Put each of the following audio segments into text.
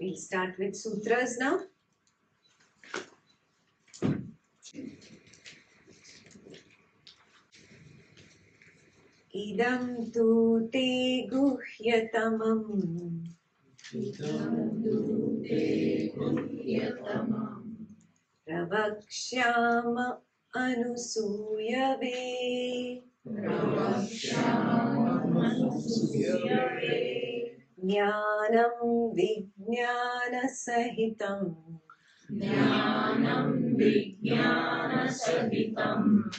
We'll start with sutras now. Idam tu te guhyatamam. Idam tu te guhyatamam. Pravakshyama anusuyave. Pravakshyamasusyave. Jnanam vijnana sahitam. Jnanam vijnana sahitam.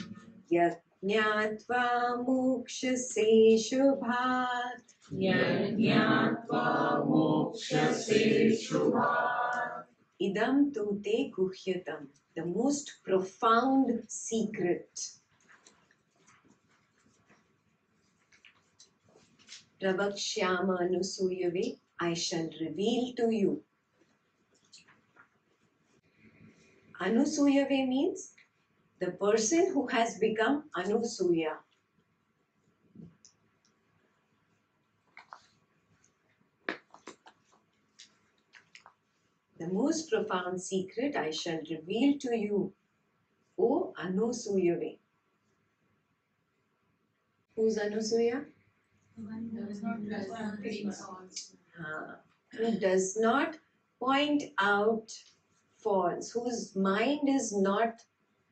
Yajñatva mokshase shubhat. Yajñatva mokshase shubhat. Idam tu te guhyatam. The most profound secret. Pravakshyama anusuyave. I shall reveal to you. Anusuyave means the person who has become Anusuya. The most profound secret I shall reveal to you, O Anusuyave. Who's Anusuya? Who does not point out faults, whose mind is not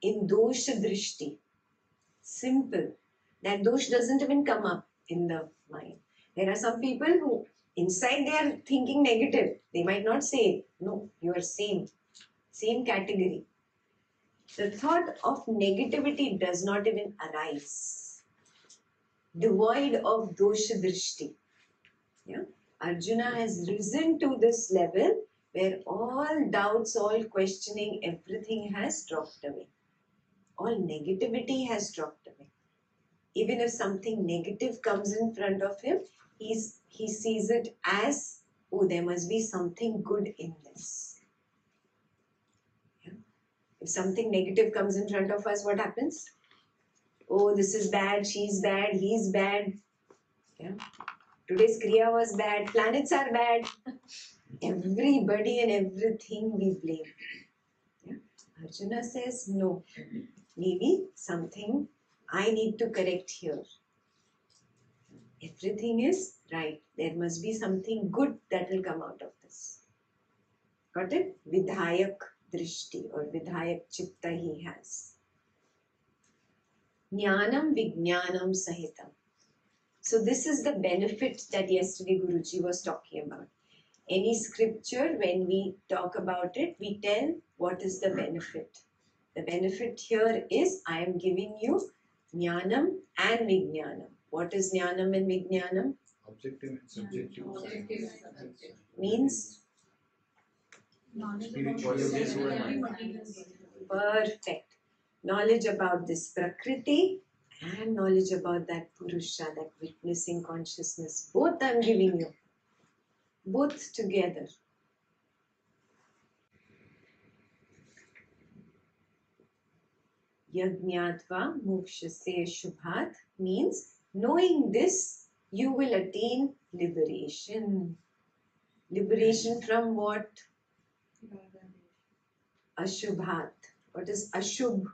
in dosha drishti. Simple. That dosh doesn't even come up in the mind. There are some people who inside they are thinking negative. They might not say, no, you are same category. The thought of negativity does not even arise. Devoid of dosha drishti. Yeah? Arjuna has risen to this level where all doubts, all questioning, everything has dropped away. All negativity has dropped away. Even if something negative comes in front of him, he sees it as, oh, there must be something good in this. Yeah? If something negative comes in front of us, what happens? Oh, this is bad, she's bad, he's bad. Yeah? Today's Kriya was bad, planets are bad. Everybody and everything we blame. Yeah? Arjuna says, no, maybe something I need to correct here. Everything is right. There must be something good that will come out of this. Got it? Vidhayak drishti or Vidhayak chitta he has. Jnanam vijnanam sahitam. So this is the benefit that yesterday Guruji was talking about. Any scripture, when we talk about it, we tell what is the benefit. The benefit here is I am giving you jnanam and vijnanam. What is jnanam and vijnanam? Objective and subjective. Means? Perfect. Knowledge about this Prakriti and knowledge about that Purusha, that witnessing consciousness. Both I am giving you. Both together. Yajñatva mokshase shubhat means knowing this you will attain liberation. Liberation from what? Ashubhat. What is Ashubh?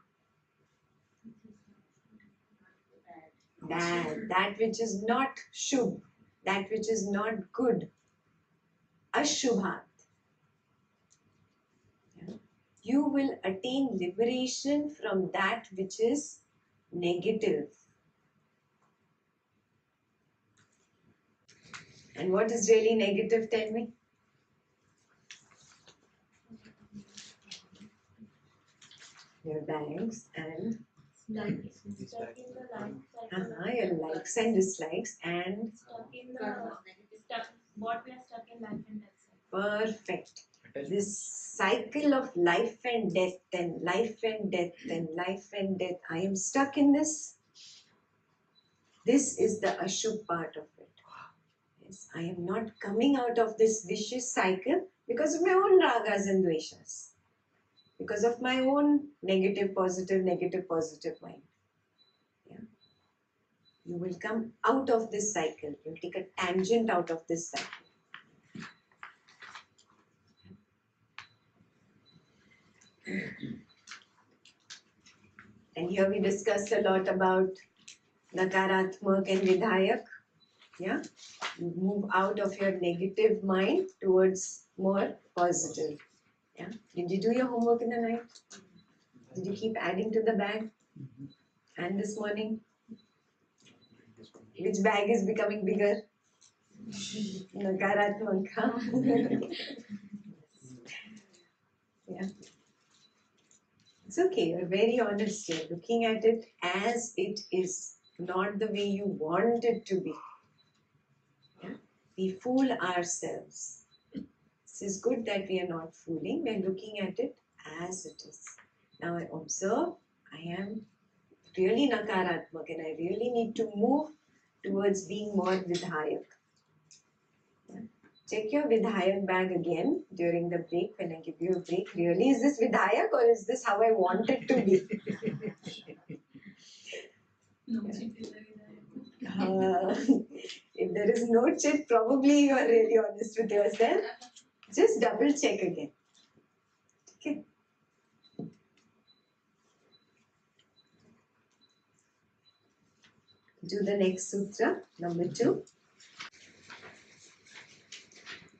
Bad. That which is not Shubh. That which is not good. Ashubhat. Yeah. You will attain liberation from that which is negative. And what is really negative, tell me? Your bags and Stuck in the life cycle. your likes and dislikes and What we are stuck in life and death cycle. perfect. This cycle of life and death and life and death and life and death. I am stuck in this. This is the Ashubh part of it. Yes, I am not coming out of this vicious cycle because of my own ragas and dveshas. Because of my own negative, positive mind. Yeah. You will come out of this cycle. You will take a tangent out of this cycle. And here we discussed a lot about Nakaratmak and Vidhayak. Yeah? You move out of your negative mind towards more positive. Yeah? Did you do your homework in the night? Did you keep adding to the bag? And this morning? Which bag is becoming bigger? Nakaratmak. Yeah. It's okay, you're very honest. You're looking at it as it is, not the way you want it to be. Yeah? We fool ourselves. This is good that we are not fooling. We're looking at it as it is. Now I observe, I am really Nakaratmak and I really need to move towards being more Vidhayak. Yeah? Check your Vidhayak bag again during the break when I give you a break. Really, is this Vidhayak or is this how I want it to be? If there is no chit, probably you are really honest with yourself. Just double check again. Okay. Do the next sutra, number 2.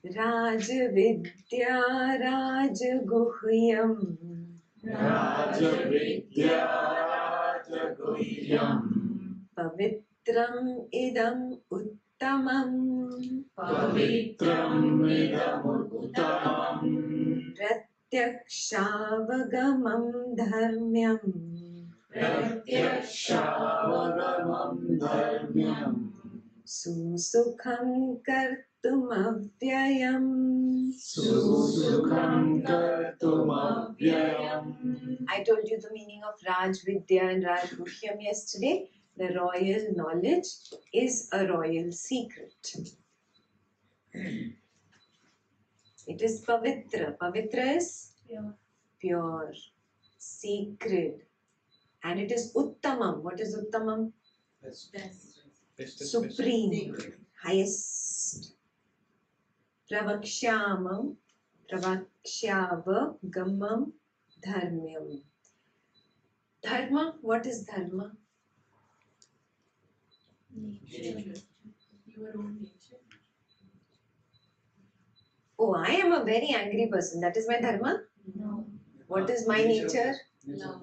Rajvidya Rajaguhyam Rajavidya Rajaguhyam Pavitram idam uttamam Pavitram idamuttamam Pratyakshaavagamam dharmyam Pratyakshaavagamam dharmyam Susukham kartumavyayam Susukham kartumavyayam. I told you the meaning of Raj Vidya and Raj Guhyam yesterday. The royal knowledge is a royal secret. It is pavitra. Pavitra is pure, sacred. And it is uttamam. What is uttamam? Supreme, highest. Pravakshyamam, pravakshyavagamam dharmyam. Dharma, what is dharma? Nature. Your own nature. Oh, I am a very angry person. That is my dharma? No. What is my nature? Love.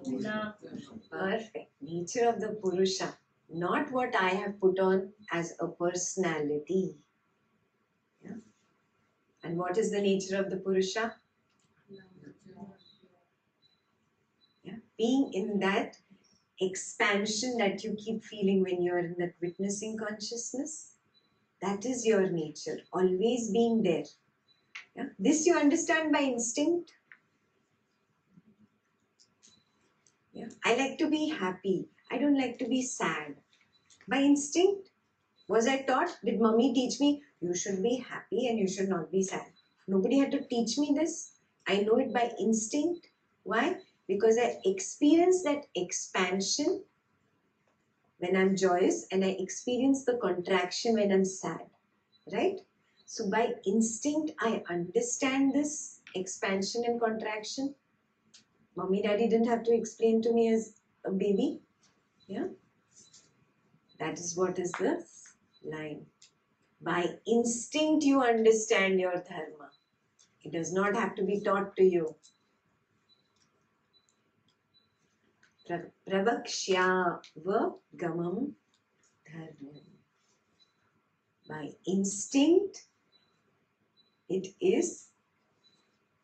Perfect. Nature of the Purusha. Not what I have put on as a personality. Yeah? And what is the nature of the Purusha? Yeah? Being in that expansion that you keep feeling when you are in that witnessing consciousness. That is your nature. Always being there. Yeah? This you understand by instinct. Yeah? I like to be happy. I don't like to be sad. By instinct. Was I taught? Did mommy teach me? You should be happy and you should not be sad. Nobody had to teach me this. I know it by instinct. Why? Because I experience that expansion when I'm joyous and I experience the contraction when I'm sad. Right? So by instinct, I understand this expansion and contraction. Mommy, daddy didn't have to explain to me as a baby. Yeah? That is what is the line. By instinct, you understand your dharma. It does not have to be taught to you. Pravakshyavagamam dharmam. By instinct, it is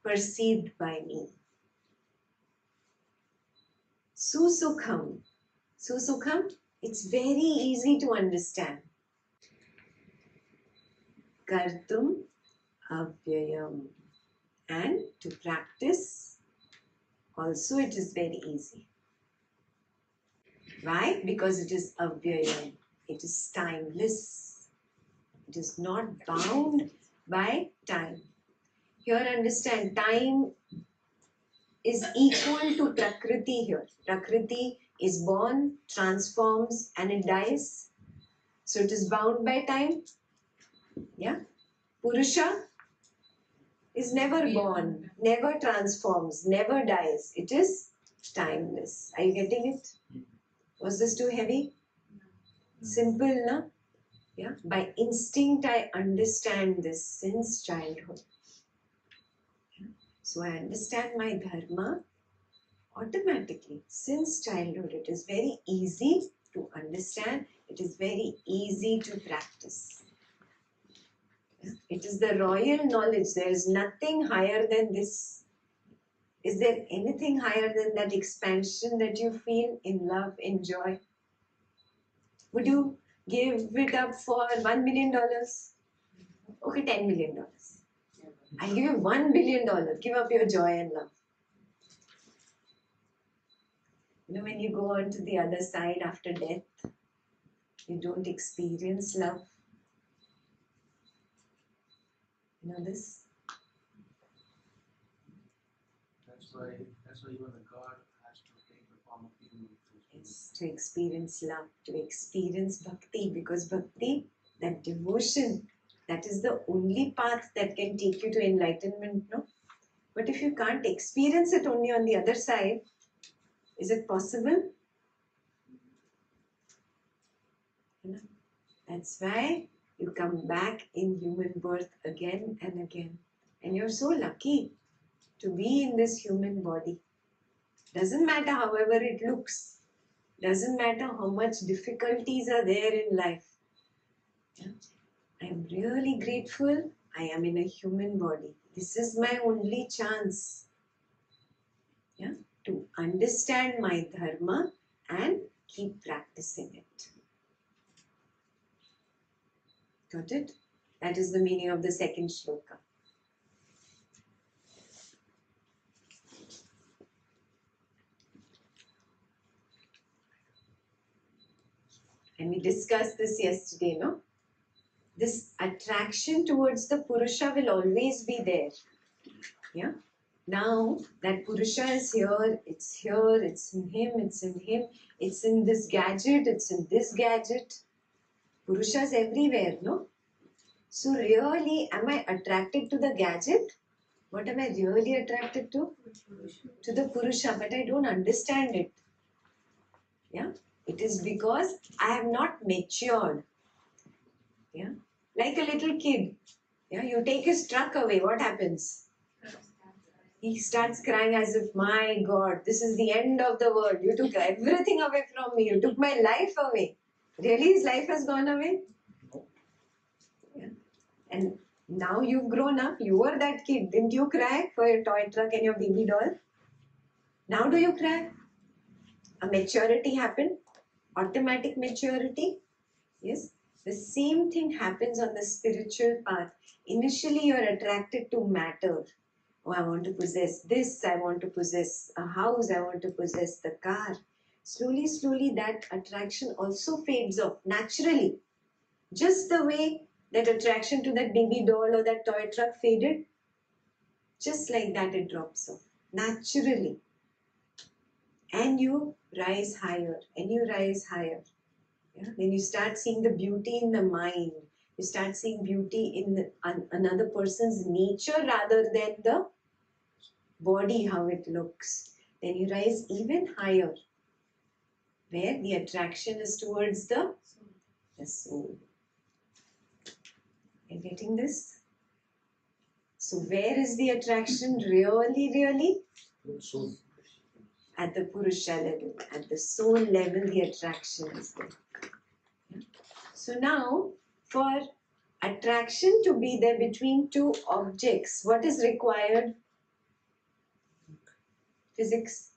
perceived by me. Susukham. Susukham, it's very easy to understand. Kartum avyayam. And to practice, also it is very easy. Why? Because it is avyayam. It is timeless. It is not bound by time. Here understand, time is equal to Prakriti here. Prakriti is born, transforms and it dies. So it is bound by time. Yeah. Purusha is never born, never transforms, never dies. It is timeless. Are you getting it? Was this too heavy? Simple, na? Yeah. By instinct, I understand this since childhood. So I understand my dharma automatically since childhood. It is very easy to understand. It is very easy to practice. It is the royal knowledge. There is nothing higher than this. Is there anything higher than that expansion that you feel in love, in joy? Would you give it up for $1 million? Okay, $10 million. I'll give you $1 billion. Give up your joy and love. You know, when you go on to the other side after death, you don't experience love. You know this? That's why even the God has to take the form of human. Yes, to experience love, to experience bhakti, because bhakti, that devotion, that is the only path that can take you to enlightenment, no? But if you can't experience it only on the other side, is it possible? You know? That's why you come back in human birth again and again. And you're so lucky to be in this human body. Doesn't matter however it looks. Doesn't matter how much difficulties are there in life. Yeah? I am really grateful I am in a human body. This is my only chance, yeah, to understand my dharma and keep practicing it. Got it? That is the meaning of the second shloka. And we discussed this yesterday, no? This attraction towards the Purusha will always be there. Yeah? Now that Purusha is here, it's in him, it's in this gadget, it's in this gadget. Purusha is everywhere, no? So really, am I attracted to the gadget? What am I really attracted to? To the Purusha, but I don't understand it. Yeah? It is because I have not matured. Yeah? Like a little kid. Yeah? You take his truck away, what happens? He starts crying as if, my God, this is the end of the world. You took everything away from me. You took my life away. Really, his life has gone away? Yeah. And now you've grown up. You were that kid. Didn't you cry for your toy truck and your baby doll? Now do you cry? A maturity happened. Automatic maturity. Yes. The same thing happens on the spiritual path. Initially, you're attracted to matter. Oh, I want to possess this, I want to possess a house, I want to possess the car. Slowly, slowly that attraction also fades off naturally. Just the way that attraction to that baby doll or that toy truck faded, just like that it drops off naturally. And you rise higher and you rise higher. Yeah? Then you start seeing the beauty in the mind. You start seeing beauty in another person's nature rather than the body, how it looks. Then you rise even higher, where the attraction is towards the soul. Are you getting this? So where is the attraction really? Soul. At the Purusha level, at the soul level, the attraction is there. Yeah? So now, for attraction to be there between two objects, what is required? Physics.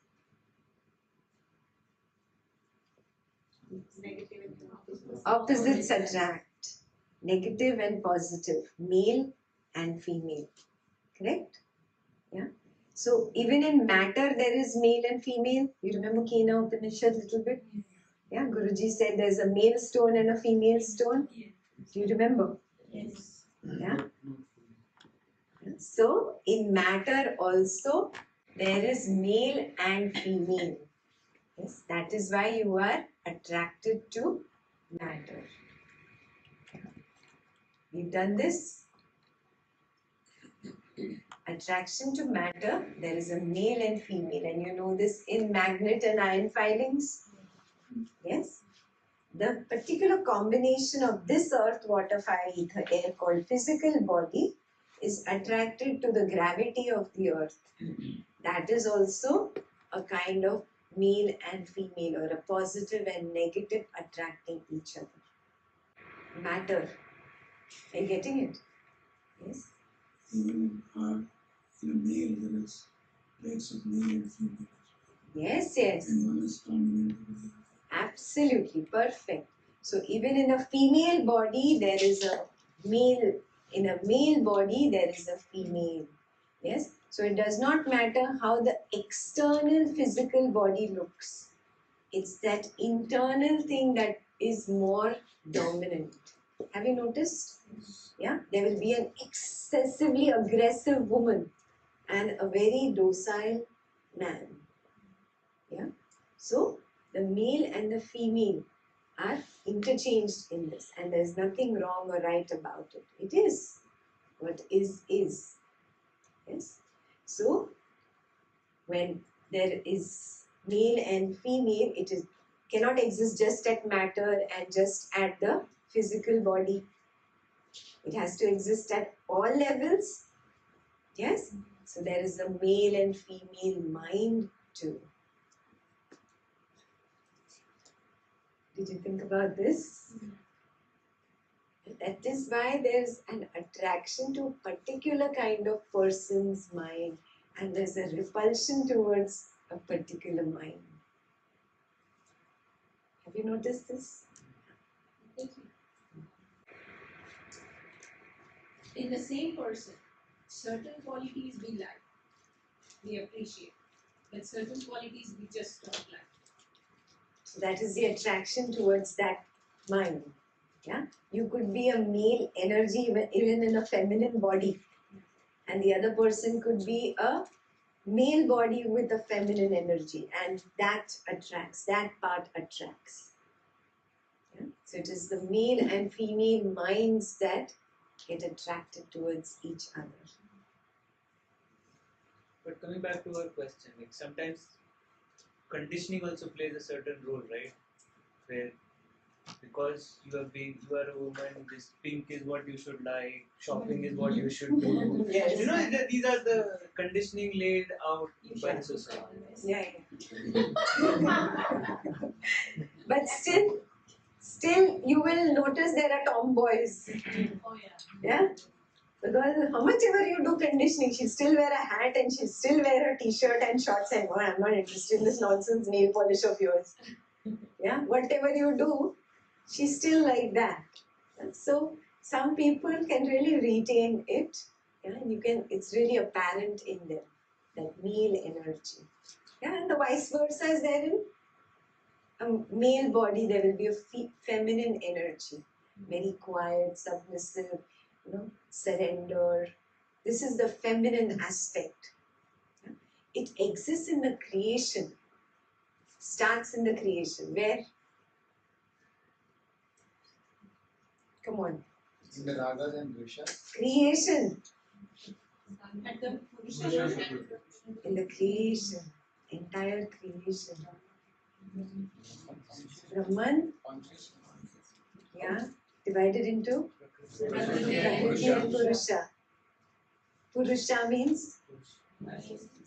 Opposites attract. Negative and positive. Male and female. Correct? Yeah. So even in matter there is male and female. You remember Kena Upanishad a little bit? Yeah. Guruji said there's a male stone and a female stone. Do you remember? Yes. Yeah. So in matter also there is male and female. Yes. That is why you are attracted to matter. We've done this. attraction to matter, there is a male and female, and you know this in magnet and iron filings. Yes? The particular combination of this earth, water, fire, ether, air called physical body is attracted to the gravity of the earth. That is also a kind of male and female, or a positive and negative attracting each other. Matter. Are you getting it? Yes? Even in a male, there is traits of male and female. Yes, yes. And one is dominant over the other. Absolutely perfect. So even in a female body, there is a male. In a male body, there is a female. Yes. So it does not matter how the external physical body looks. It's that internal thing that is more dominant. Have you noticed? Yeah. There will be an excessively aggressive woman and a very docile man. Yeah. So the male and the female are interchanged in this, and there's nothing wrong or right about it. It is what is. Yes. So when there is male and female, it is cannot exist just at matter and just at the physical body. It has to exist at all levels. Yes. So there is a male and female mind too. Did you think about this? That is why there's an attraction to a particular kind of person's mind, and there's a repulsion towards a particular mind. Have you noticed this? In the same person, certain qualities we like, we appreciate, but certain qualities we just don't like. So that is the attraction towards that mind. Yeah, you could be a male energy even in a feminine body, and the other person could be a male body with a feminine energy, and that attracts, that part attracts. Yeah? So it is the male and female minds that get attracted towards each other. But coming back to our question, like sometimes conditioning also plays a certain role, right? Where because you are a woman, this pink is what you should like, shopping is what you should do. Yes. You know, these are the conditioning laid out by the society. Yeah. But still you will notice there are tomboys. Oh yeah. Yeah? Because how much ever you do conditioning, she'll still wear a hat and she'll still wear a t-shirt and shorts and oh, I'm not interested in this nonsense nail polish of yours. Yeah? Whatever you do, she's still like that. So some people can really retain it. Yeah? And it's really apparent in them, that male energy. Yeah, and the vice versa is there in a male body, there will be a feminine energy. Very quiet, submissive, surrender. This is the feminine aspect. Yeah? It exists in the creation. Starts in the creation. Where? Come on. In the ragas and drishas. Creation. At the Purusha In the creation. Entire creation. Brahman, yeah, divided into Prakriti and Purusha. Purusha means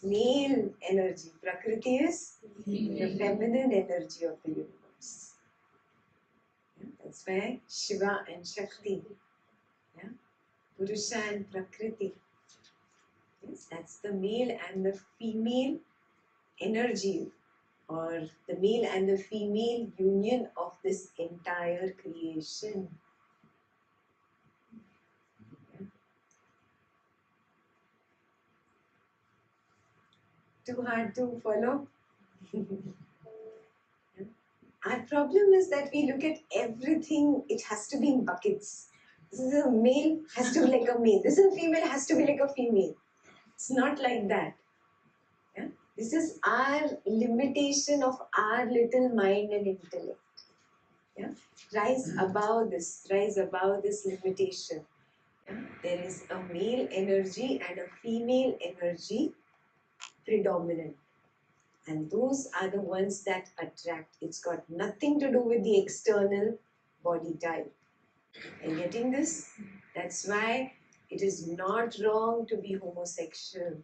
male energy. Prakriti is the feminine energy of the universe. Yeah, that's why Shiva and Shakti. Yeah? Purusha and Prakriti. Yes, that's the male and the female energy, or the male and the female union of this entire creation. Yeah. Too hard to follow? Yeah. Our problem is that we look at everything, it has to be in buckets. This is a male, has to be like a male. This is a female, has to be like a female. It's not like that. Yeah? This is our limitation of our little mind and intellect. Yeah? Rise above this limitation. Yeah? There is a male energy and a female energy predominant. And those are the ones that attract. It's got nothing to do with the external body type. Are you getting this? That's why it is not wrong to be homosexual.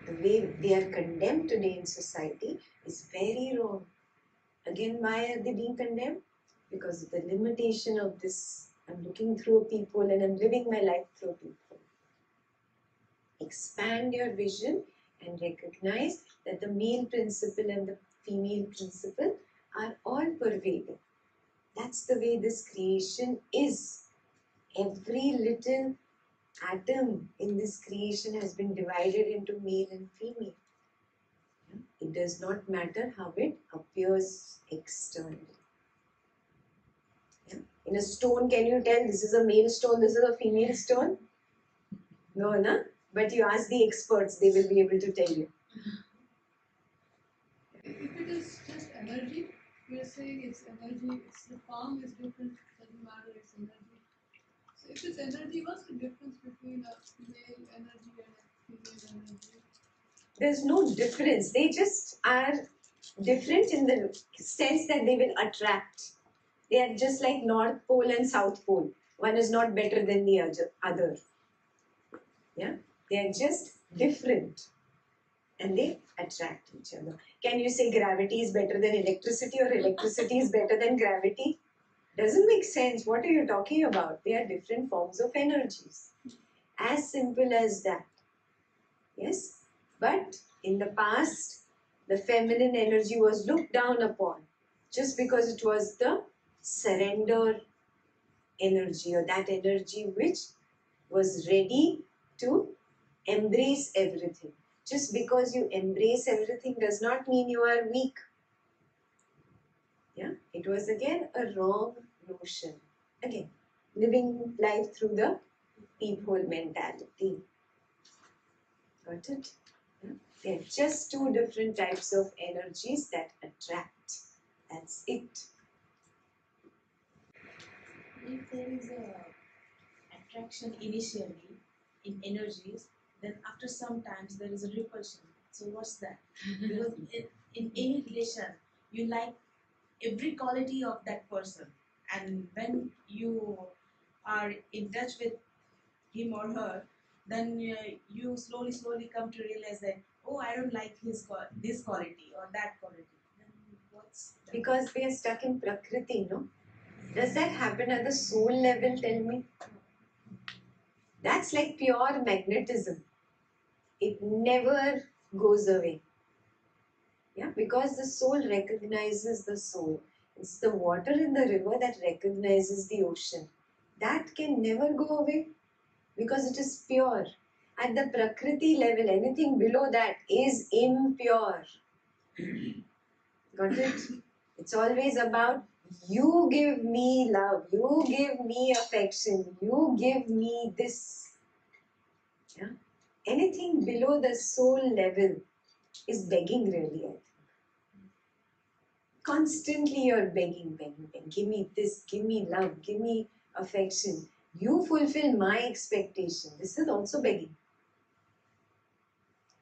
The way they are condemned today in society is very wrong. Again, why are they being condemned? Because of the limitation of this. I'm looking through people and I'm living my life through people. Expand your vision and recognize that the male principle and the female principle are all pervading. That's the way this creation is. Every little atom in this creation has been divided into male and female. It does not matter how it appears externally. In a stone, can you tell this is a male stone, this is a female stone? No, na? But you ask the experts, they will be able to tell you. If it is just energy, we are saying it's energy, it's the form is different, doesn't matter, it's energy. So if it's energy, what's the difference between a male energy and a female energy? There's no difference. They just are different in the sense that they will attract. They are just like North Pole and South Pole. One is not better than the other. Yeah? They are just different. And they attract each other. Can you say gravity is better than electricity or electricity is better than gravity? Doesn't make sense. What are you talking about? They are different forms of energies. As simple as that. Yes? But in the past, the feminine energy was looked down upon just because it was the surrender energy or that energy which was ready to embrace everything. Just because you embrace everything does not mean you are weak. Yeah, it was again a wrong notion. Again, living life through the peephole mentality. Got it? Yeah? They're just two different types of energies that attract. That's it. If there is a attraction initially in energies, then after some times there is a repulsion. So what's that? Because in any relation, you like every quality of that person, and when you are in touch with him or her, then you slowly come to realize that, oh, I don't like this quality or that quality. Then what's that? Because we are stuck in Prakriti, no? Does that happen at the soul level? Tell me. That's like pure magnetism. It never goes away. Yeah, because the soul recognizes the soul. It's the water in the river that recognizes the ocean. That can never go away because it is pure. At the Prakriti level, anything below that is impure. Got it? It's always about you give me love, you give me affection, you give me this. Yeah? Anything below the soul level is begging, really, I think. Constantly you're begging. Give me this, give me love, give me affection. You fulfill my expectation. This is also begging.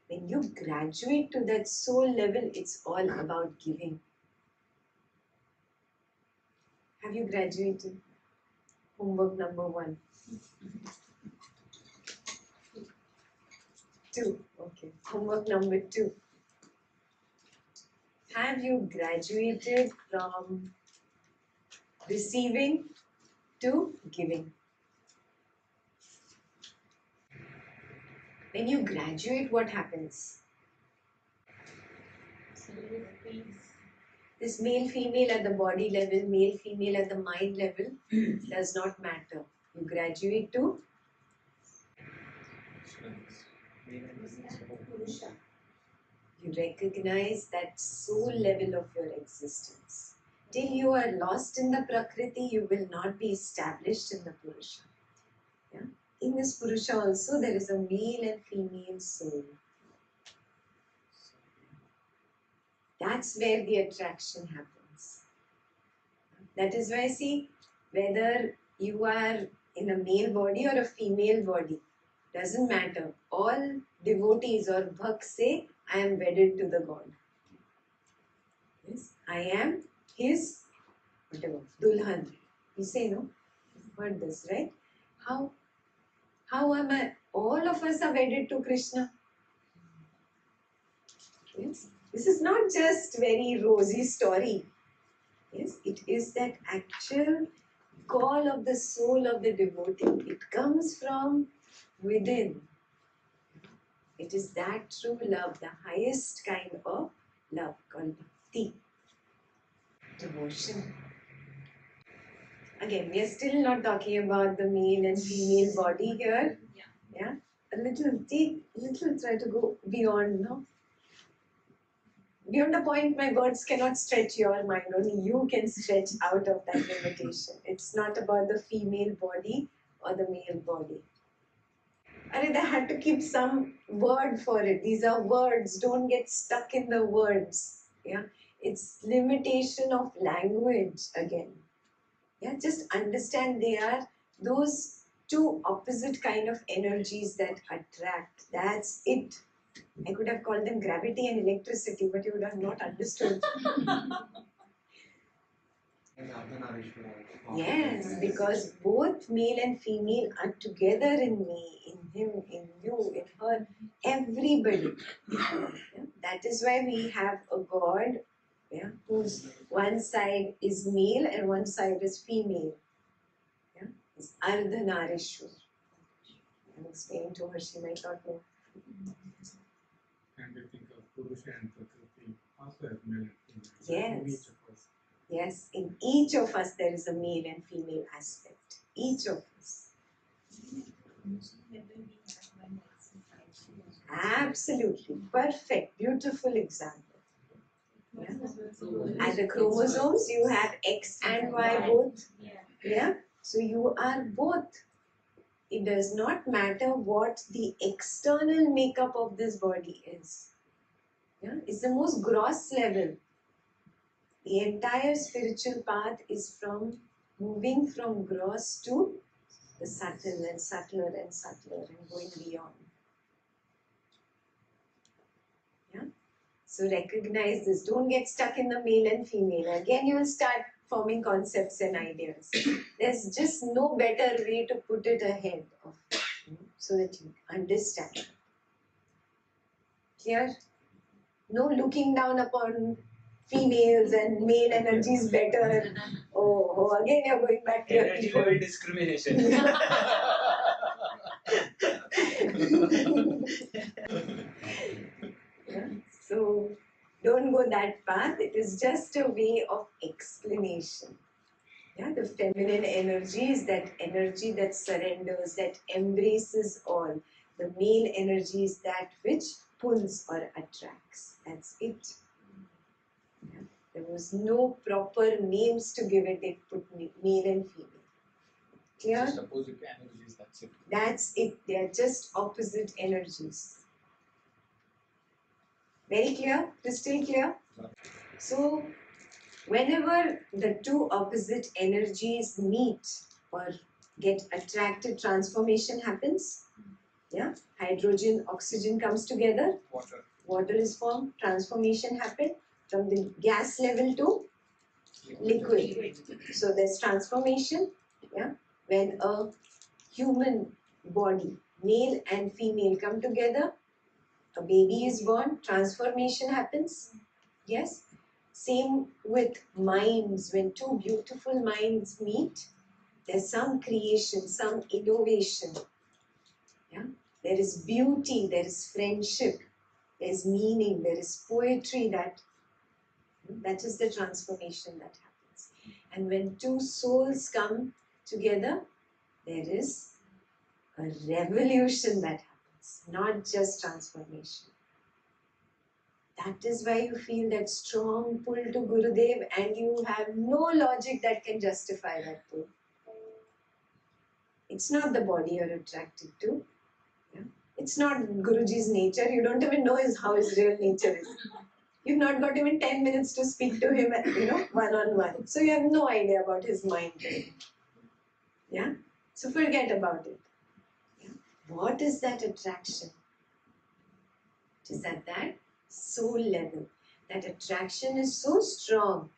When you graduate to that soul level, it's all about giving. Have you graduated? Homework number 1. 2. Okay. Homework number 2. Have you graduated from receiving to giving? When you graduate, what happens? So there is peace. This male female at the body level, male female at the mind level does not matter. You graduate to Purusha. you recognize that soul level of your existence. Till you are lost in the Prakriti, you will not be established in the Purusha. Yeah? In this Purusha also, there is a male and female soul. That's where the attraction happens. That is why, see, whether you are in a male body or a female body, doesn't matter. All devotees or bhaks say, I am wedded to the God. Yes, I am his, whatever, Dulhan. We say, no? You've heard this, right? How am I? All of us are wedded to Krishna. Yes, this is not just very rosy story. Yes, it is that actual call of the soul of the devotee. It comes from within. It is that true love, the highest kind of love called bhakti, devotion. Again, we are still not talking about the male and female body here. Yeah, a little try to go beyond, no? Beyond the point, my words cannot stretch your mind. Only you can stretch out of that limitation. It's not about the female body or the male body. And they had to keep some word for it. These are words. Don't get stuck in the words. Yeah, it's limitation of language again. Yeah, just understand they are those two opposite kind of energies that attract. That's it. I could have called them gravity and electricity, but you would have not understood. And Ardhanarishwara. Yes, because both male and female are together in me, in him, in you, in her, everybody. Yeah? That is why we have a God, yeah, whose one side is male and one side is female. Yeah? It's Ardhanarishwar. I'm explaining to her, she might not know. And we think of Purusha and Prakriti also as male and female. Yes. In each of us. Yes, in each of us there is a male and female aspect. Each of us. Absolutely. Perfect. Beautiful example. Yeah. At the chromosomes, you have X and Y both. Yeah. So you are both. It does not matter what the external makeup of this body is. Yeah. It's the most gross level. The entire spiritual path is from moving from gross to the subtle and subtler and subtler and going beyond. Yeah? So recognize this. Don't get stuck in the male and female. Again, you will start forming concepts and ideas. There's just no better way to put it ahead of, so that you understand. Clear? No looking down upon females and male energy is better. Oh, again you're going back to your Energy ego. level discrimination. Yeah? So don't go that path. It is just a way of explanation. Yeah, the feminine energy is that energy that surrenders, that embraces all. The male energy is that which pulls or attracts. That's it. Yeah. There was no proper names to give it. They put male and female. Clear? Just opposite energies, that's it. That's it. They are just opposite energies. Very clear? Crystal clear? So, whenever the two opposite energies meet or get attracted, transformation happens. Yeah? Hydrogen, oxygen comes together. Water is formed. Transformation happens from the gas level to liquid. So, there's transformation. Yeah? When a human body, male and female, come together, a baby is born, transformation happens. Yes? Same with minds. When two beautiful minds meet, there's some creation, some innovation. Yeah? There is beauty, there is friendship, there is meaning, there is poetry. That is the transformation that happens. And when two souls come together, there is a revolution that happens, not just transformation. That is why you feel that strong pull to Gurudev and you have no logic that can justify that pull. It's not the body you're attracted to. Yeah? It's not Guruji's nature. You don't even know how his real nature is. You've not got even 10 minutes to speak to him, one-on-one. So you have no idea about his mind. So forget about it. Yeah. What is that attraction? It is at that soul level. That attraction is so strong.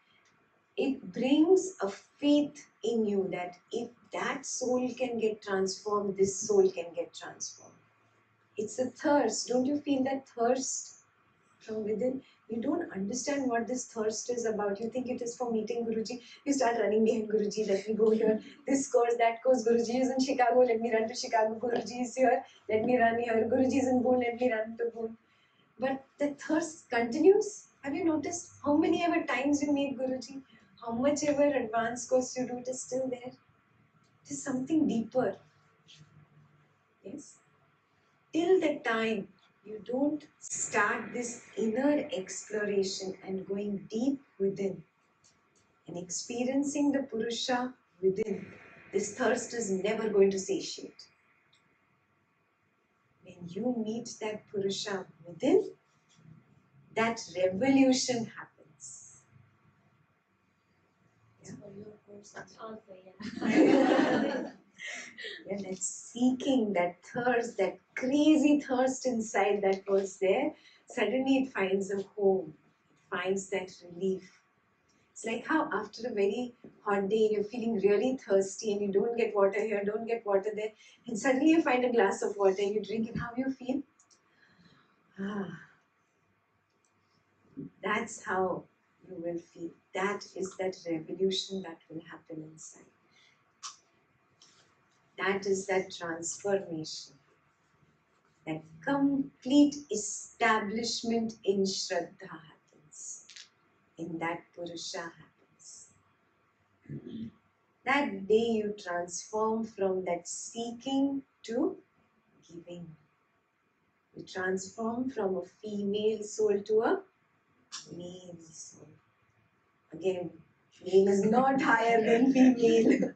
It brings a faith in you that if that soul can get transformed, this soul can get transformed. It's a thirst. Don't you feel that thirst from within? You don't understand what this thirst is about. You think it is for meeting Guruji. You start running behind Guruji. Let me go here. This course, that course. Guruji is in Chicago. Let me run to Chicago. Guruji is here. Let me run here. Guruji is in Boone. Let me run to Boone. But the thirst continues. Have you noticed how many ever times you meet Guruji? How much ever advanced course you do, it is still there. It is something deeper. Yes. Till the time you don't start this inner exploration and going deep within and experiencing the Purusha within, this thirst is never going to satiate. When you meet that Purusha within, that revolution happens. It's for your course. Also, yeah. Yeah, that seeking, that thirst, that crazy thirst inside that was there, suddenly it finds a home, it finds that relief. It's like how after a very hot day you're feeling really thirsty and you don't get water here, don't get water there, and suddenly you find a glass of water and you drink it. How you feel? That's how you will feel. That is that revolution that will happen inside. That is that transformation. That complete establishment in Shraddha happens. In that Purusha happens. That day you transform from that seeking to giving. You transform from a female soul to a male soul. Again, male is not higher than female.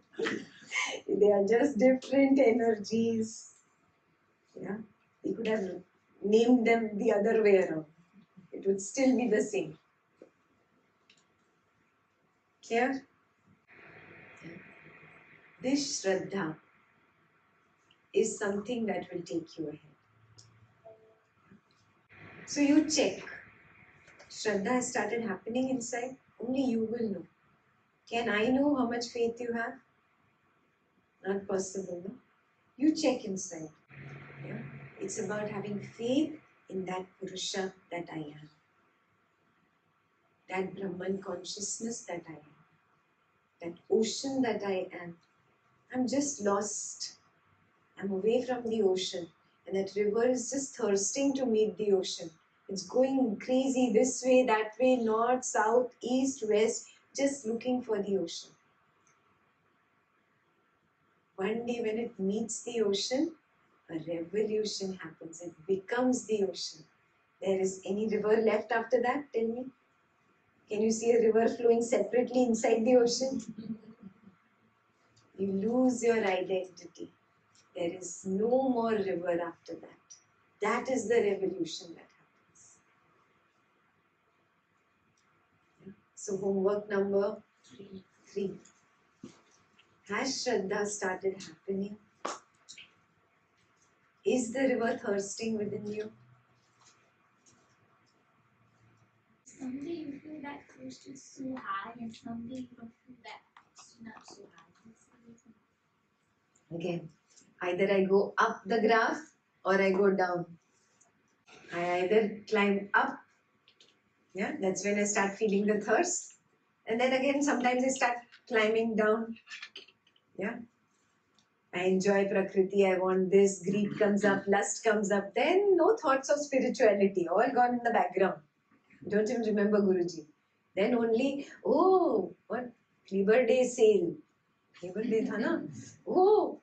They are just different energies. Yeah, we could have named them the other way around. It would still be the same. Clear? This Shraddha is something that will take you ahead. So you check. Shraddha has started happening inside. Only you will know. Can I know how much faith you have? Not possible, no? You check inside. Yeah? It's about having faith in that Purusha that I am. That Brahman consciousness that I am. That ocean that I am. I'm just lost. I'm away from the ocean. And that river is just thirsting to meet the ocean. It's going crazy this way, that way, north, south, east, west, just looking for the ocean. One day when it meets the ocean, a revolution happens. It becomes the ocean. There is any river left after that? Tell me. Can you see a river flowing separately inside the ocean? You lose your identity. There is no more river after that. That is the revolution that happens. Yeah. So homework number 3. Has Shraddha started happening? Is the river thirsting within you? Someday you feel that thirst is so high, and someday you don't feel that it's not so high. What's the reason? Again, either I go up the graph or I go down. I either climb up, yeah, that's when I start feeling the thirst. And then again, sometimes I start climbing down. Yeah. I enjoy Prakriti, I want this, greed comes up, lust comes up. Then no thoughts of spirituality, all gone in the background. Don't even remember Guruji. Then only, oh, what? Labor Day sale. Labor Day tha na? Oh,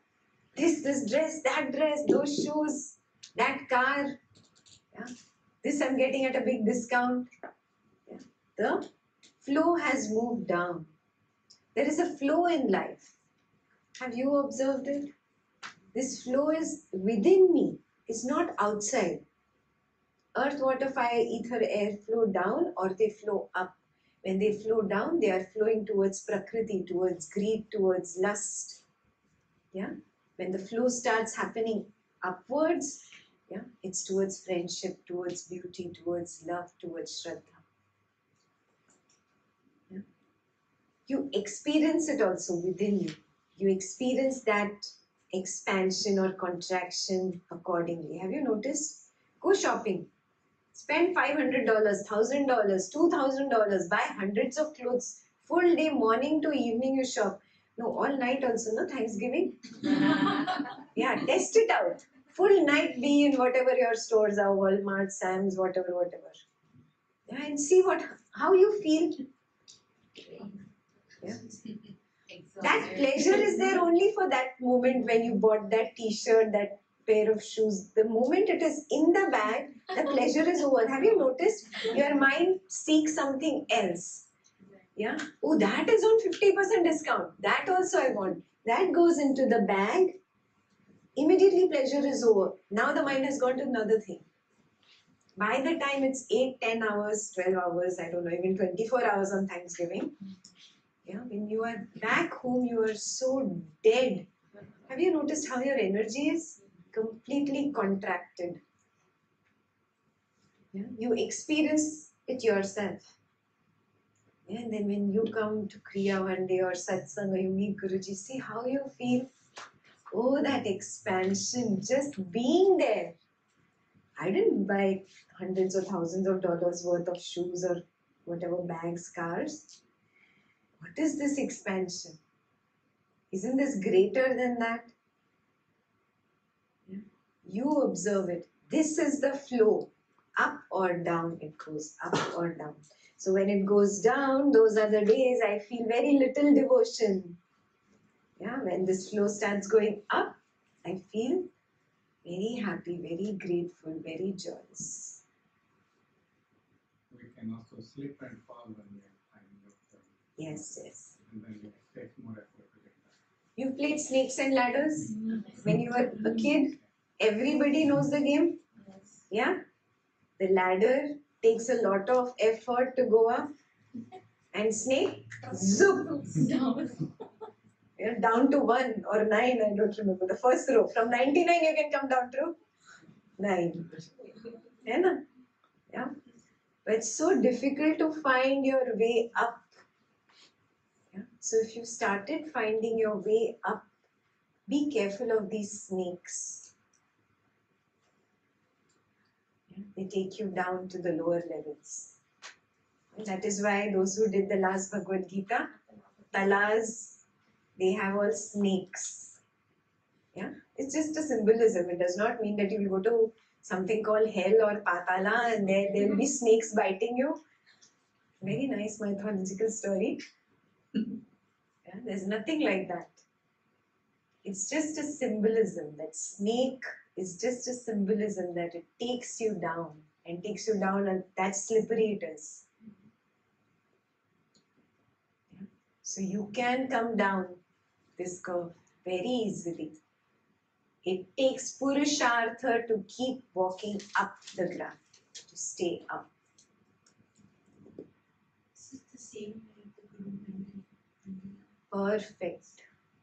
this dress, that dress, those shoes, that car. Yeah. This I'm getting at a big discount. Yeah. The flow has moved down. There is a flow in life. Have you observed it? This flow is within me. It's not outside. Earth, water, fire, ether, air flow down or they flow up. When they flow down, they are flowing towards Prakriti, towards greed, towards lust. Yeah? When the flow starts happening upwards, yeah, it's towards friendship, towards beauty, towards love, towards Shraddha. Yeah. You experience it also within you. You experience that expansion or contraction accordingly. Have you noticed? Go shopping. Spend $500, $1,000, $2,000, buy hundreds of clothes. Full day, morning to evening you shop. No, all night also, no Thanksgiving. Yeah, test it out. Full night be in whatever your stores are, Walmart, Sam's, whatever. Yeah, and see how you feel. Yeah. That pleasure is there only for that moment when you bought that t-shirt, that pair of shoes. The moment it is in the bag, the pleasure is over. Have you noticed? Your mind seeks something else. Yeah. Oh, that is on 50% discount. That also I want. That goes into the bag. Immediately pleasure is over. Now the mind has gone to another thing. By the time it's 8, 10 hours, 12 hours, I don't know, even 24 hours on Thanksgiving, yeah, when you are back home, you are so dead. Have you noticed how your energy is completely contracted? Yeah, you experience it yourself. Yeah, and then when you come to Kriya one day or Satsang or you meet Guruji, see how you feel. Oh, that expansion, just being there. I didn't buy hundreds or thousands of dollars worth of shoes or whatever bags, cars. What is this expansion? Isn't this greater than that? Yeah. You observe it. This is the flow. Up or down it goes. Up or down. So when it goes down, those are the days I feel very little devotion. Yeah, when this flow starts going up, I feel very happy, very grateful, very joyous. We can also slip and fall when we are climbing up the. Yes. And then it takes more effort to get back. You played snakes and ladders when you were a kid? Everybody knows the game? Yeah? The ladder takes a lot of effort to go up. And snake, zoop! You're down to 1 or 9, I don't remember. The first row. From 99 you can come down to 9. Yeah? But it's so difficult to find your way up. Yeah? So if you started finding your way up, be careful of these snakes. Yeah? They take you down to the lower levels. And that is why those who did the last Bhagwad Gita, talas, they have all snakes. Yeah? It's just a symbolism. It does not mean that you will go to something called hell or patala and there will be snakes biting you. Very nice mythological story. Yeah? There's nothing like that. It's just a symbolism. That snake is just a symbolism that it takes you down and takes you down, and that's slippery it is. Yeah? So you can come down this curve very easily. It takes Purushartha to keep walking up the graph, to stay up. This is the same like the Guru Mandala. Perfect.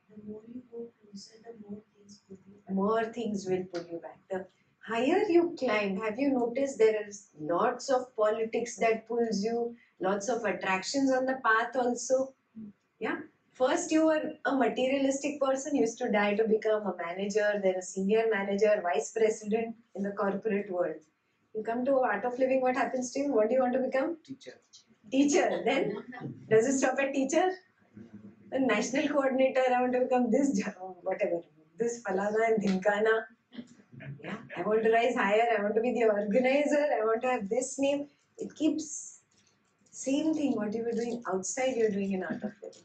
The more you go closer, the more things pull you back. More things will pull you back. The higher you climb, have you noticed there is lots of politics that pulls you, lots of attractions on the path also? Yeah. First you were a materialistic person, used to die to become a manager, then a senior manager, vice president in the corporate world. You come to Art of Living, what happens to you? What do you want to become? Teacher. Teacher. Then, does it stop at teacher? A national coordinator, I want to become this, whatever, this falana and dhinkana. Yeah, I want to rise higher, I want to be the organizer, I want to have this name. It keeps, same thing, what you were doing outside, you're doing in Art of Living.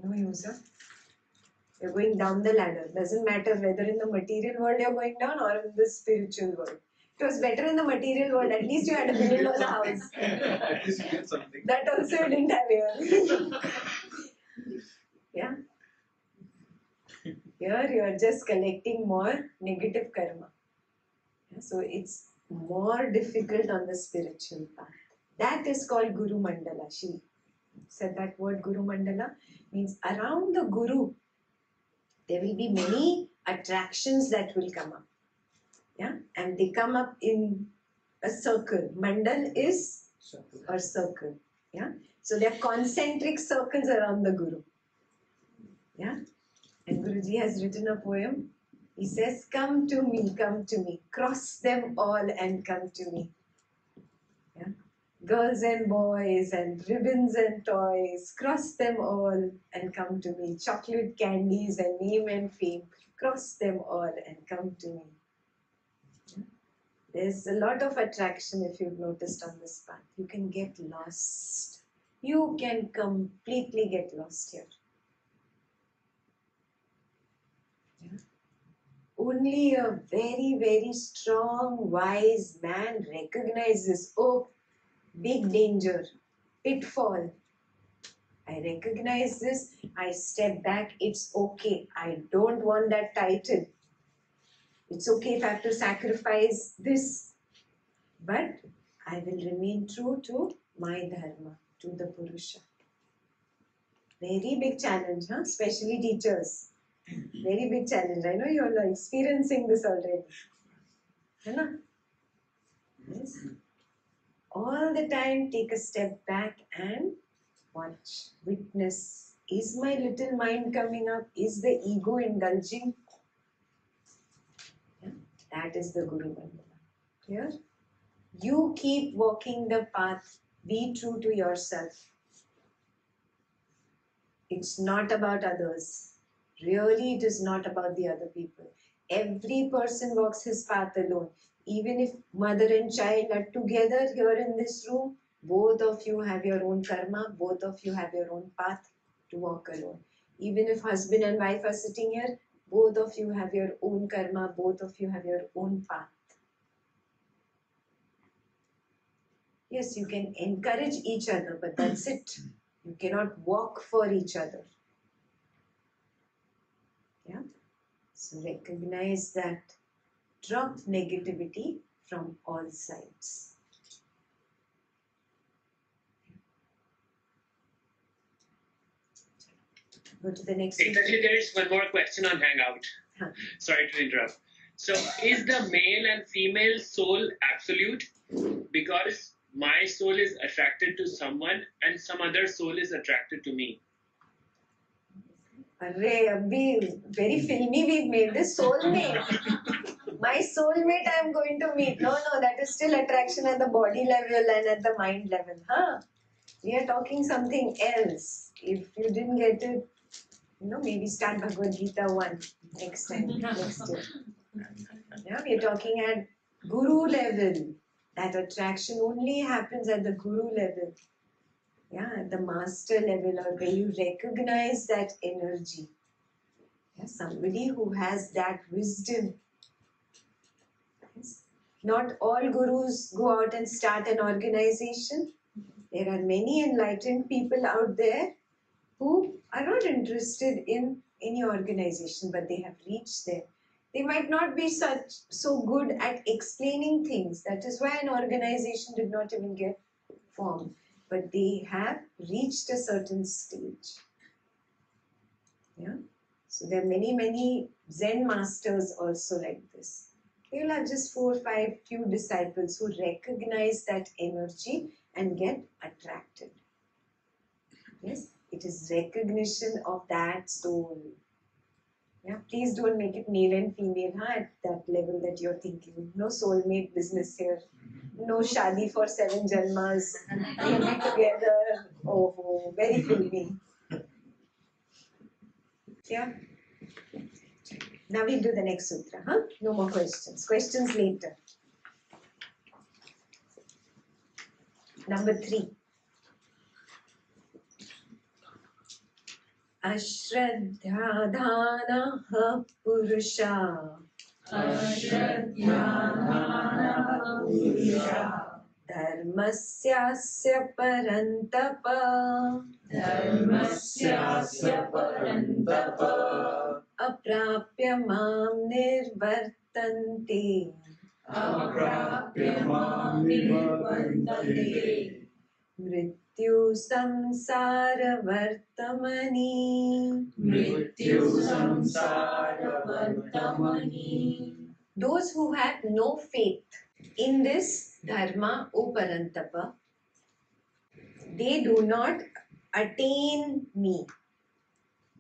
No use, huh? You're going down the ladder. Doesn't matter whether in the material world you're going down or in the spiritual world. It was better in the material world. At least you had a $1 million house. At least you get something. That also you didn't have here. Yeah. Here you are just collecting more negative karma. Yeah? So it's more difficult on the spiritual path. That is called Guru Mandala. She said that word Guru Mandala means around the Guru. there will be many attractions that will come up. Yeah, and they come up in a circle. Mandal is a circle. Yeah, so they are concentric circles around the Guru. Yeah, and Guruji has written a poem. He says, come to me, cross them all and come to me. Yeah, girls and boys and ribbons and toys, cross them all and come to me. Chocolate candies and name and fame, cross them all and come to me. There's a lot of attraction if you've noticed on this path. You can get lost. You can completely get lost here. Yeah. Only a very, very strong, wise man recognizes, oh, big danger, pitfall. I recognize this, I step back, it's okay. I don't want that title. It's okay if I have to sacrifice this. But I will remain true to my dharma, to the Purusha. Very big challenge, huh? Especially teachers. Very big challenge. I know you all are experiencing this already. Right? Yes. All the time take a step back and watch, witness. Is my little mind coming up? Is the ego indulging? Yeah? That is the Guru Mandala. Clear? You keep walking the path. Be true to yourself. It's not about others. Really, it is not about the other people. Every person walks his path alone. Even if mother and child are together here in this room, both of you have your own karma, both of you have your own path to walk alone. Even if husband and wife are sitting here, both of you have your own karma, both of you have your own path. Yes, you can encourage each other, but that's it. You cannot walk for each other. Yeah? So recognize that. Drop negativity from all sides. Go to the next one. Actually, there is one more question on Hangout. Huh. Sorry to interrupt. So, is the male and female soul absolute? Because my soul is attracted to someone and some other soul is attracted to me. Array, abhi, very filmy we've made this soulmate. My soulmate I am going to meet. No, that is still attraction at the body level and at the mind level. Huh? We are talking something else. If you didn't get it, maybe start Bhagwad Gita 1 next time, next year. Yeah, we are talking at Guru level. That attraction only happens at the Guru level. Yeah, at the master level, or where you recognize that energy. Yeah, somebody who has that wisdom. Yes. Not all gurus go out and start an organization. There are many enlightened people out there who are not interested in any organization, but they have reached there. They might not be so good at explaining things. That is why an organization did not even get formed. But they have reached a certain stage. Yeah. So there are many Zen masters also like this. They will have just 4 or 5 few disciples who recognize that energy and get attracted. Yes, it is recognition of that soul. Yeah, please don't make it male and female at that level that you're thinking. No soulmate business here. No shadi for 7 janmas. We'll be together. Oh, very filmy. Yeah. Now we'll do the next sutra. Huh? No more questions. Questions later. Number 3. Ashraddhadhanah Purusha. Ashraddhyanah Purusha. Dharmasyasya parantapa. Dharmasyasya parantapa. Aprapya mam nirvartante. Aprapya mam nirvartante. Mrityu samsaravartamani. Mrityu samsaravartamani. Those who have no faith in this dharma, O Parantapa, they do not attain me.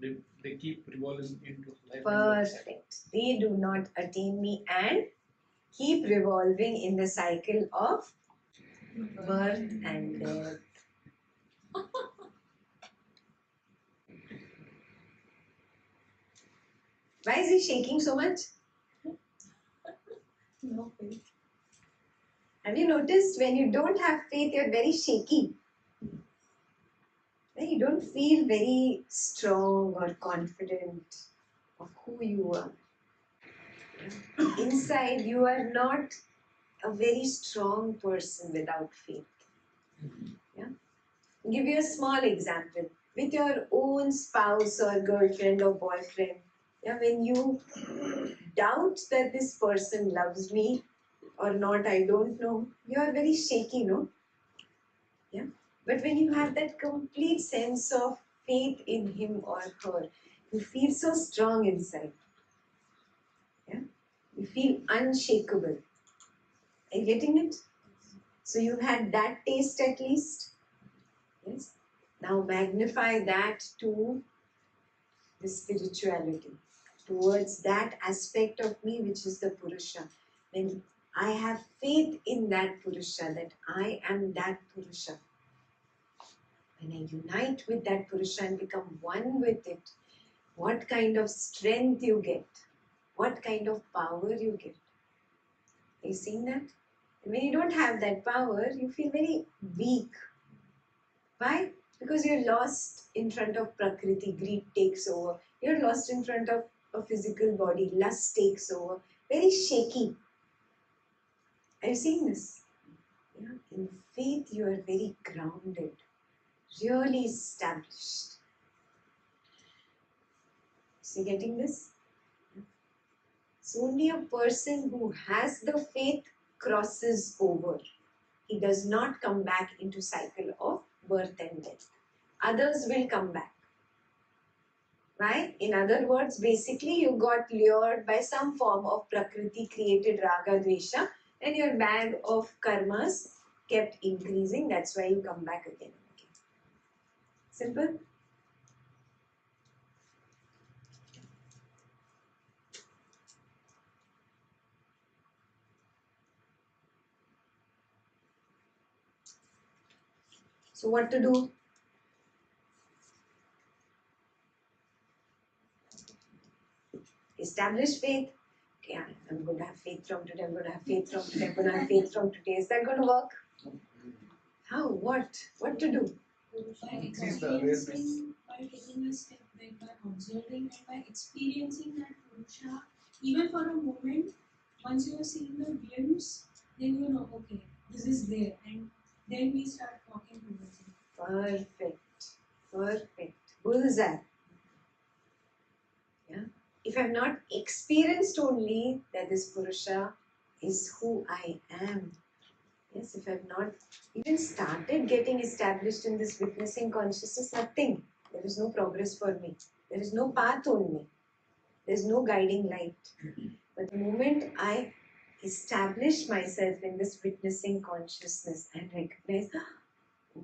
They keep revolving into life. Perfect. They do not attain me and keep revolving in the cycle of birth and death. Why is he shaking so much? No faith. Have you noticed when you don't have faith, you're very shaky? You don't feel very strong or confident of who you are. Inside, you are not a very strong person without faith. Yeah? I'll give you a small example. With your own spouse or girlfriend or boyfriend, yeah, when you doubt that this person loves me or not, I don't know, you are very shaky, no? Yeah? But when you have that complete sense of faith in him or her, you feel so strong inside. Yeah? You feel unshakable. Are you getting it? So you've had that taste at least? Yes. Now magnify that to the spirituality, towards that aspect of me which is the Purusha. When I have faith in that Purusha, that I am that Purusha, when I unite with that Purusha and become one with it, what kind of strength you get, what kind of power you get. Are you seeing that? And when you don't have that power, you feel very weak. Why? Because you're lost in front of Prakriti, greed takes over. You're lost in front of a physical body, lust takes over. Very shaky. Are you seeing this? Yeah? In faith, you are very grounded, really established. So, you getting this? So, only a person who has the faith crosses over. He does not come back into cycle of birth and death. Others will come back. Right? In other words, basically you got lured by some form of Prakriti created Raga Dvesha and your bag of karmas kept increasing. That's why you come back again and again. Simple? So what to do? Establish faith. Okay, I'm going to have faith from today. I'm going to have faith from today. I'm going to have faith from today. Is that going to work? How? What? What to do? By experiencing, by taking a step back, by observing and by experiencing that Purusha, even for a moment, once you have seen the glimpse, then you know, okay, this is there, and then we start walking towards it. Perfect. Perfect. Bullseye. Yeah. If I've not experienced only that this Purusha is who I am. Yes, if I've not even started getting established in this witnessing consciousness, nothing. There is no progress for me. There is no path on me. There is no guiding light. But the moment I establish myself in this witnessing consciousness and recognize,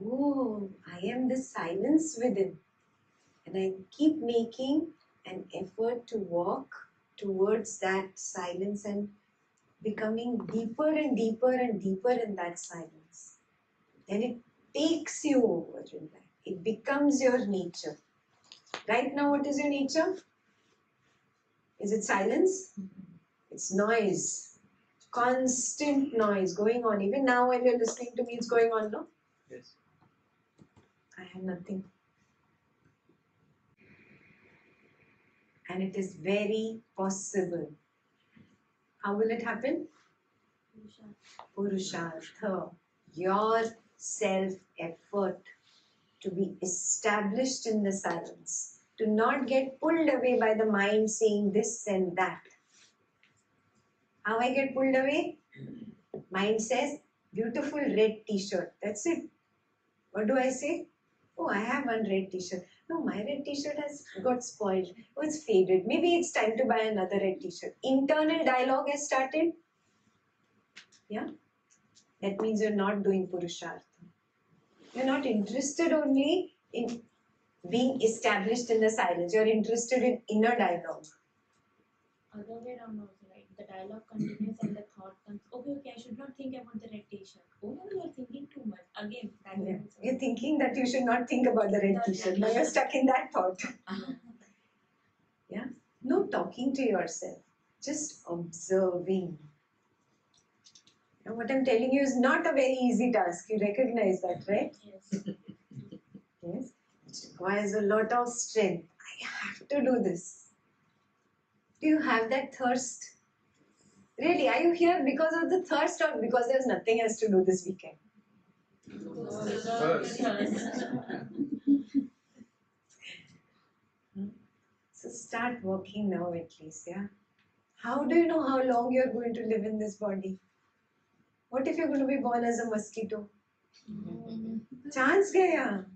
oh, I am the silence within. And I keep making an effort to walk towards that silence and becoming deeper and deeper and deeper in that silence. And it takes you over in life. It becomes your nature. Right now, what is your nature? Is it silence? It's noise. Constant noise going on. Even now when you're listening to me, it's going on, no? Yes. I have nothing. And it is very possible. How will it happen? Purushartha. Your self-effort to be established in the silence. To not get pulled away by the mind saying this and that. How I get pulled away? Mind says, beautiful red t-shirt. That's it. What do I say? Oh, I have one red t-shirt. No, my red t-shirt has got spoiled. Oh, it's faded. Maybe it's time to buy another red t-shirt. Internal dialogue has started. Yeah? That means you're not doing Purushartha. You're not interested only in being established in the silence. You're interested in inner dialogue. Other way around also, right? The dialogue continues and the thought comes, okay, I should not think about the red t-shirt. Oh no, you are thinking too much. Again, that Yeah. is also. You're thinking that you should not think about the red t-shirt. Now you're stuck in that thought. Yeah? No talking to yourself. Just observing. Now, what I'm telling you is not a very easy task. You recognize that, right? Yes. Yes. It requires a lot of strength. I have to do this. Do you have that thirst? Really, are you here because of the thirst or because there's nothing else to do this weekend? So start working now at least, yeah? How do you know how long you're going to live in this body? What if you're going to be born as a mosquito? Chance gaya.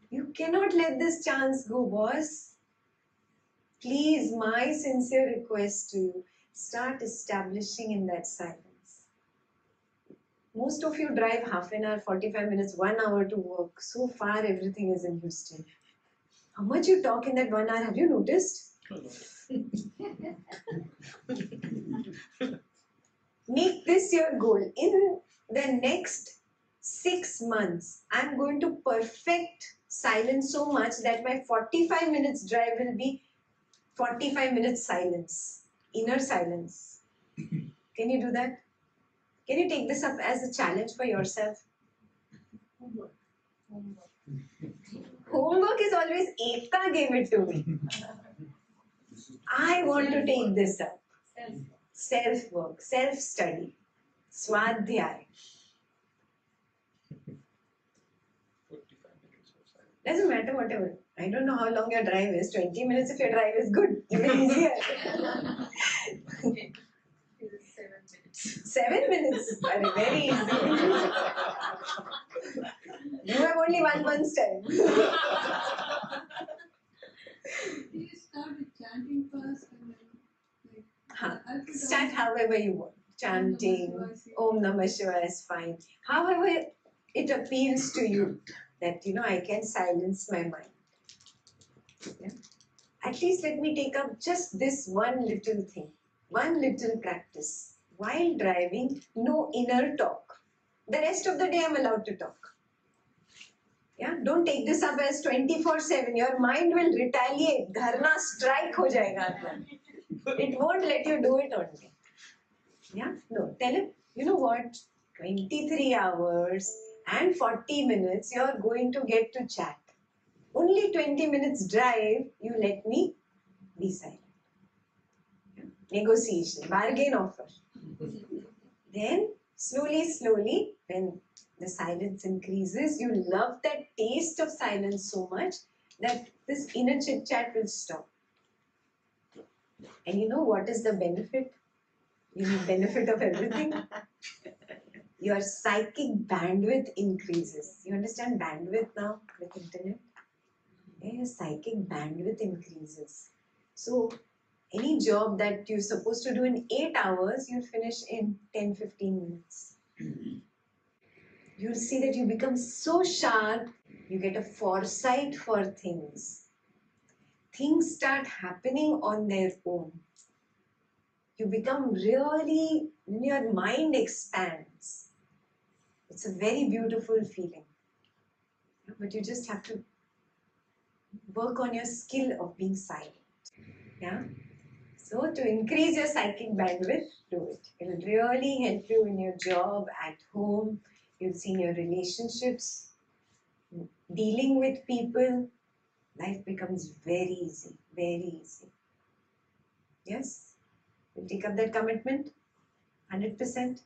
You cannot let this chance go, boss. Please, my sincere request to you, start establishing in that silence. Most of you drive half an hour, 45 minutes, 1 hour to work. So far, everything is in Houston. How much you talk in that 1 hour, have you noticed? Make this your goal. In the next 6 months, I'm going to perfect silence so much that my 45 minutes drive will be 45 minutes silence, inner silence. Can you do that? Can you take this up as a challenge for yourself? Homework. Homework is always Ekta gave it to me. I want to take this up. Self-work, self-study, swadhyay. 45 minutes of silence. Doesn't matter, whatever. I don't know how long your drive is. 20 minutes if your drive is good. Even easier. 7 minutes. Very easy. You have only 1 month's time. You start with chanting first and then Start however you want. Chanting, Om Namah Shivaya is fine. However it appeals to you that, I can silence my mind. Yeah? At least let me take up just this one little thing, one little practice. While driving, no inner talk. The rest of the day I'm allowed to talk. Yeah? Don't take this up as 24/7. Your mind will retaliate. Dharna strike ho jayega apna. It won't let you do it only. Yeah? No. Tell him, you know what? 23 hours and 40 minutes you're going to get to chat. Only 20 minutes drive, you let me be silent. Yeah? Negotiation, bargain offer. Then, slowly, when the silence increases, you love that taste of silence so much that this inner chit-chat will stop. And you know what is the benefit? You need benefit of everything. Your psychic bandwidth increases. You understand bandwidth now with internet? Yeah, your psychic bandwidth increases. So, any job that you're supposed to do in 8 hours, you'll finish in 10-15 minutes. You'll see that you become so sharp, you get a foresight for things. Things start happening on their own. You become really, your mind expands. It's a very beautiful feeling. But you just have to work on your skill of being silent. Yeah? So to increase your psychic bandwidth, do it. It'll really help you in your job, at home. You'll see in your relationships, dealing with people. Life becomes very easy, very easy. Yes? You'll take up that commitment? 100%?